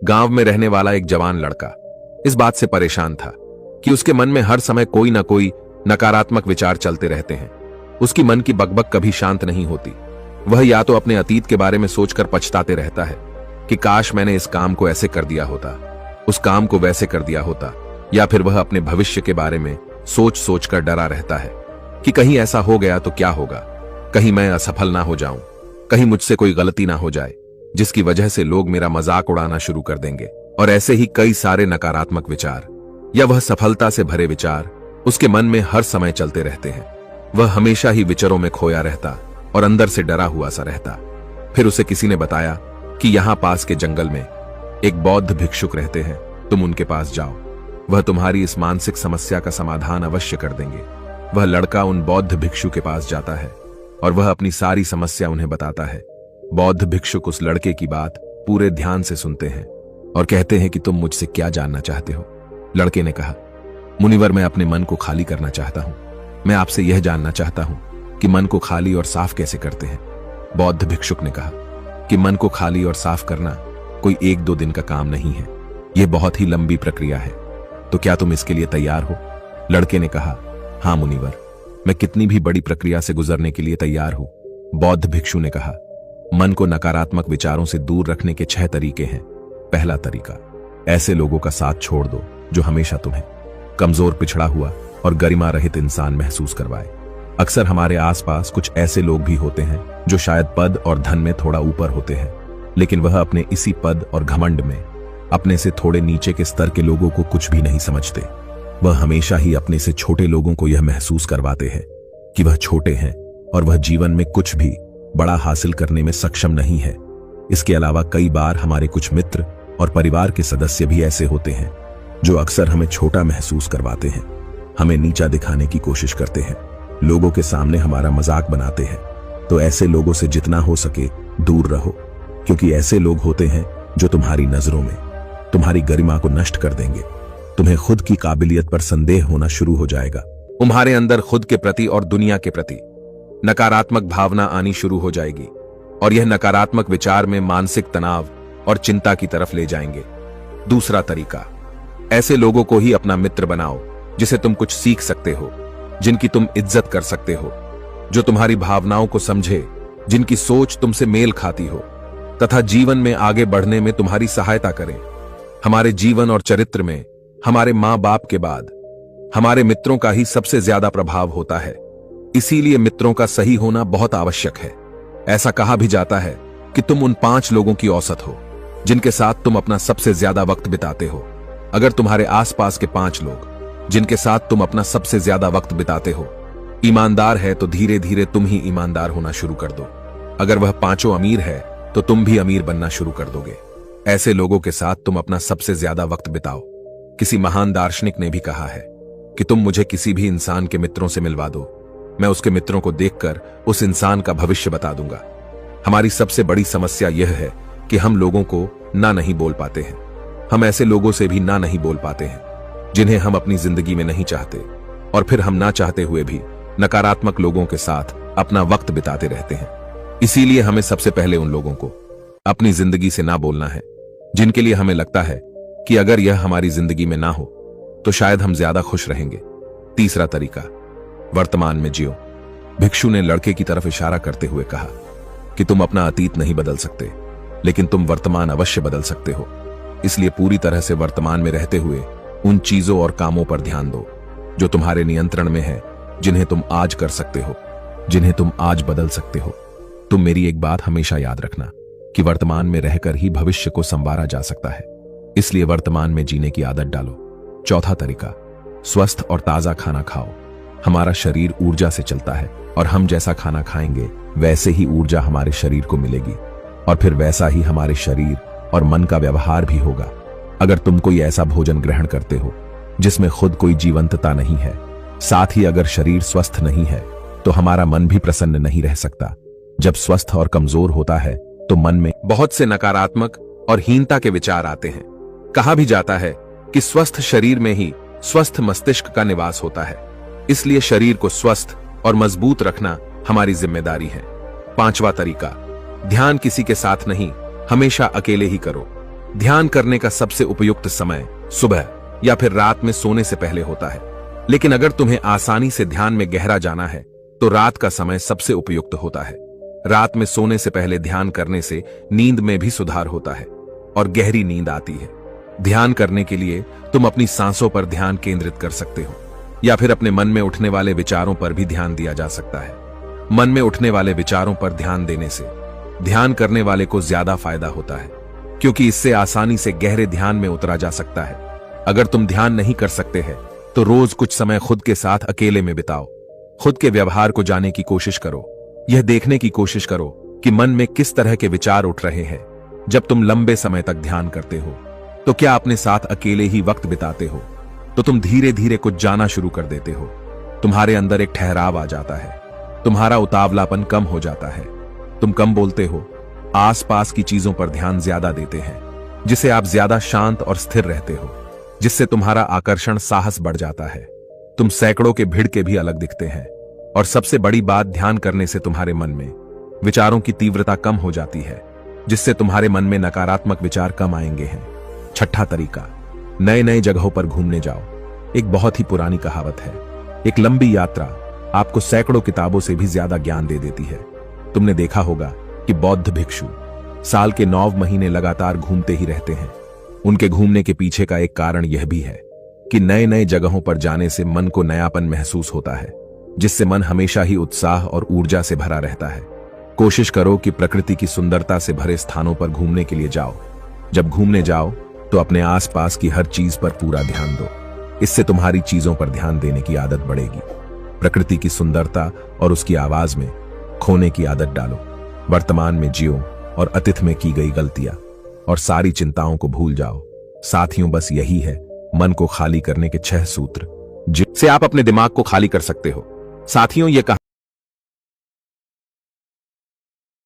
गांव में रहने वाला एक जवान लड़का इस बात से परेशान था कि उसके मन में हर समय कोई ना कोई नकारात्मक विचार चलते रहते हैं। उसकी मन की बकबक कभी शांत नहीं होती। वह या तो अपने अतीत के बारे में सोचकर पछताते रहता है कि काश मैंने इस काम को ऐसे कर दिया होता, उस काम को वैसे कर दिया होता, या फिर वह अपने भविष्य के बारे में सोच सोचकर डरा रहता है कि कहीं ऐसा हो गया तो क्या होगा, कहीं मैं असफल ना हो जाऊं, कहीं मुझसे कोई गलती ना हो जाए जिसकी वजह से लोग मेरा मजाक उड़ाना शुरू कर देंगे। और ऐसे ही कई सारे नकारात्मक विचार या वह सफलता से भरे विचार उसके मन में हर समय चलते रहते हैं। वह हमेशा ही विचारों में खोया रहता और अंदर से डरा हुआ सा रहता। फिर उसे किसी ने बताया कि यहां पास के जंगल में एक बौद्ध भिक्षुक रहते हैं, तुम उनके पास जाओ, वह तुम्हारी इस मानसिक समस्या का समाधान अवश्य कर देंगे। वह लड़का उन बौद्ध भिक्षु के पास जाता है और वह अपनी सारी समस्या उन्हें बताता है। बौद्ध भिक्षुक उस लड़के की बात पूरे ध्यान से सुनते हैं और कहते हैं कि तुम मुझसे क्या जानना चाहते हो। लड़के ने कहा, मुनिवर, मैं अपने मन को खाली करना चाहता हूं। मैं आपसे यह जानना चाहता हूं कि मन को खाली और साफ कैसे करते हैं। बौद्ध भिक्षुक ने कहा कि मन को खाली और साफ करना कोई 1-2 दिन का काम नहीं है, यह बहुत ही लंबी प्रक्रिया है। तो क्या तुम इसके लिए तैयार हो? लड़के ने कहा, हां मुनिवर, मैं कितनी भी बड़ी प्रक्रिया से गुजरने के लिए तैयार हूं। बौद्ध भिक्षु ने कहा, मन को नकारात्मक विचारों से दूर रखने के 6 तरीके हैं। पहला तरीका, ऐसे लोगों का साथ छोड़ दो जो हमेशा तुम्हें कमजोर, पिछड़ा हुआ और गरिमा रहित इंसान महसूस करवाए। अक्सर हमारे आसपास कुछ ऐसे लोग भी होते हैं जो शायद पद और धन में थोड़ा ऊपर होते हैं, लेकिन वह अपने इसी पद और घमंड में अपने से थोड़े नीचे के स्तर के लोगों को कुछ भी नहीं समझते। वह हमेशा ही अपने से छोटे लोगों को यह महसूस करवाते हैं कि वह छोटे हैं और वह जीवन में कुछ भी बड़ा हासिल करने में सक्षम नहीं है। इसके अलावा कई बार हमारे कुछ मित्र और परिवार के सदस्य भी ऐसे होते हैं जो अक्सर हमें छोटा महसूस करवाते हैं, हमें नीचा दिखाने की कोशिश करते हैं, लोगों के सामने हमारा मजाक बनाते हैं। तो ऐसे लोगों से जितना हो सके दूर रहो, क्योंकि ऐसे लोग होते हैं जो तुम्हारी नजरों में तुम्हारी गरिमा को नष्ट कर देंगे। तुम्हें खुद की काबिलियत पर संदेह होना शुरू हो जाएगा। तुम्हारे अंदर खुद के प्रति और दुनिया के प्रति नकारात्मक भावना आनी शुरू हो जाएगी और यह नकारात्मक विचार में मानसिक तनाव और चिंता की तरफ ले जाएंगे। दूसरा तरीका, ऐसे लोगों को ही अपना मित्र बनाओ जिसे तुम कुछ सीख सकते हो, जिनकी तुम इज्जत कर सकते हो, जो तुम्हारी भावनाओं को समझे, जिनकी सोच तुमसे मेल खाती हो तथा जीवन में आगे बढ़ने में तुम्हारी सहायता करें। हमारे जीवन और चरित्र में हमारे मां बाप के बाद हमारे मित्रों का ही सबसे ज्यादा प्रभाव होता है। इसीलिए मित्रों का सही होना बहुत आवश्यक है। ऐसा कहा भी जाता है कि तुम उन 5 लोगों की औसत हो जिनके साथ तुम अपना सबसे ज्यादा वक्त बिताते हो। अगर तुम्हारे आसपास के 5 लोग जिनके साथ तुम अपना सबसे ज्यादा वक्त बिताते हो ईमानदार है, तो धीरे धीरे तुम ही ईमानदार होना शुरू कर दो। अगर वह 5 अमीर है तो तुम भी अमीर बनना शुरू कर दोगे। ऐसे लोगों के साथ तुम अपना सबसे ज्यादा वक्त बिताओ। किसी महान दार्शनिक ने भी कहा है कि तुम मुझे किसी भी इंसान के मित्रों से मिलवा दो, मैं उसके मित्रों को देखकर उस इंसान का भविष्य बता दूंगा। हमारी सबसे बड़ी समस्या यह है कि हम लोगों को ना नहीं बोल पाते हैं। हम ऐसे लोगों से भी ना नहीं बोल पाते हैं जिन्हें हम अपनी जिंदगी में नहीं चाहते, और फिर हम ना चाहते हुए भी नकारात्मक लोगों के साथ अपना वक्त बिताते रहते हैं। इसीलिए हमें सबसे पहले उन लोगों को अपनी जिंदगी से ना बोलना है जिनके लिए हमें लगता है कि अगर यह हमारी जिंदगी में ना हो तो शायद हम ज्यादा खुश रहेंगे। तीसरा तरीका, वर्तमान में जियो। भिक्षु ने लड़के की तरफ इशारा करते हुए कहा कि तुम अपना अतीत नहीं बदल सकते, लेकिन तुम वर्तमान अवश्य बदल सकते हो। इसलिए पूरी तरह से वर्तमान में रहते हुए उन चीजों और कामों पर ध्यान दो जो तुम्हारे नियंत्रण में है, जिन्हें तुम आज कर सकते हो, जिन्हें तुम आज बदल सकते हो। तुम मेरी एक बात हमेशा याद रखना कि वर्तमान में रहकर ही भविष्य को संवारा जा सकता है। इसलिए वर्तमान में जीने की आदत डालो। चौथा तरीका, स्वस्थ और ताजा खाना खाओ। हमारा शरीर ऊर्जा से चलता है और हम जैसा खाना खाएंगे वैसे ही ऊर्जा हमारे शरीर को मिलेगी और फिर वैसा ही हमारे शरीर और मन का व्यवहार भी होगा। अगर तुम कोई ऐसा भोजन ग्रहण करते हो जिसमें खुद कोई जीवंतता नहीं है, साथ ही अगर शरीर स्वस्थ नहीं है, तो हमारा मन भी प्रसन्न नहीं रह सकता। जब स्वस्थ और कमजोर होता है तो मन में बहुत से नकारात्मक और हीनता के विचार आते हैं। कहा भी जाता है कि स्वस्थ शरीर में ही स्वस्थ मस्तिष्क का निवास होता है। इसलिए शरीर को स्वस्थ और मजबूत रखना हमारी जिम्मेदारी है। 5वां तरीका, ध्यान किसी के साथ नहीं, हमेशा अकेले ही करो। ध्यान करने का सबसे उपयुक्त समय सुबह या फिर रात में सोने से पहले होता है, लेकिन अगर तुम्हें आसानी से ध्यान में गहरा जाना है तो रात का समय सबसे उपयुक्त होता है। रात में सोने से पहले ध्यान करने से नींद में भी सुधार होता है और गहरी नींद आती है। ध्यान करने के लिए तुम अपनी सांसों पर ध्यान केंद्रित कर सकते हो या फिर अपने मन में उठने वाले विचारों पर भी ध्यान दिया जा सकता है। मन में उठने वाले विचारों पर ध्यान देने से ध्यान करने वाले को ज्यादा फायदा होता है, क्योंकि इससे आसानी से गहरे ध्यान में उतरा जा सकता है। अगर तुम ध्यान नहीं कर सकते हैं तो रोज कुछ समय खुद के साथ अकेले में बिताओ। खुद के व्यवहार को जानने की कोशिश करो। यह देखने की कोशिश करो कि मन में किस तरह के विचार उठ रहे हैं। जब तुम लंबे समय तक ध्यान करते हो तो क्या अपने साथ अकेले ही वक्त बिताते हो, तो तुम धीरे धीरे कुछ जाना शुरू कर देते हो। तुम्हारे अंदर एक ठहराव आ जाता है, तुम्हारा उतावलापन कम हो जाता है, तुम कम बोलते हो, आसपास की चीजों पर ध्यान ज्यादा देते हैं, जिससे आप ज्यादा शांत और स्थिर रहते हो, जिससे तुम्हारा आकर्षण साहस बढ़ जाता है। तुम सैकड़ों के भीड़ के भी अलग दिखते हैं। और सबसे बड़ी बात, ध्यान करने से तुम्हारे मन में विचारों की तीव्रता कम हो जाती है, जिससे तुम्हारे मन में नकारात्मक विचार कम आएंगे हैं। छठा तरीका, नए नए जगहों पर घूमने जाओ। एक बहुत ही पुरानी कहावत है, एक लंबी यात्रा आपको सैकड़ों किताबों से भी ज्यादा ज्ञान दे देती है। तुमने देखा होगा कि बौद्ध भिक्षु साल के 9 महीने लगातार घूमते ही रहते हैं। उनके घूमने के पीछे का एक कारण यह भी है कि नए नए जगहों पर जाने से मन को नयापन महसूस होता है, जिससे मन हमेशा ही उत्साह और ऊर्जा से भरा रहता है। कोशिश करो कि प्रकृति की सुंदरता से भरे स्थानों पर घूमने के लिए जाओ। जब घूमने जाओ तो अपने आसपास की हर चीज पर पूरा ध्यान दो। इससे तुम्हारी चीजों पर ध्यान देने की आदत बढ़ेगी। प्रकृति की सुंदरता और उसकी आवाज में खोने की आदत डालो। वर्तमान में जियो और अतीत में की गई गलतियां और सारी चिंताओं को भूल जाओ। साथियों, बस यही है मन को खाली करने के 6 सूत्र, जिससे आप अपने दिमाग को खाली कर सकते हो। साथियों, ये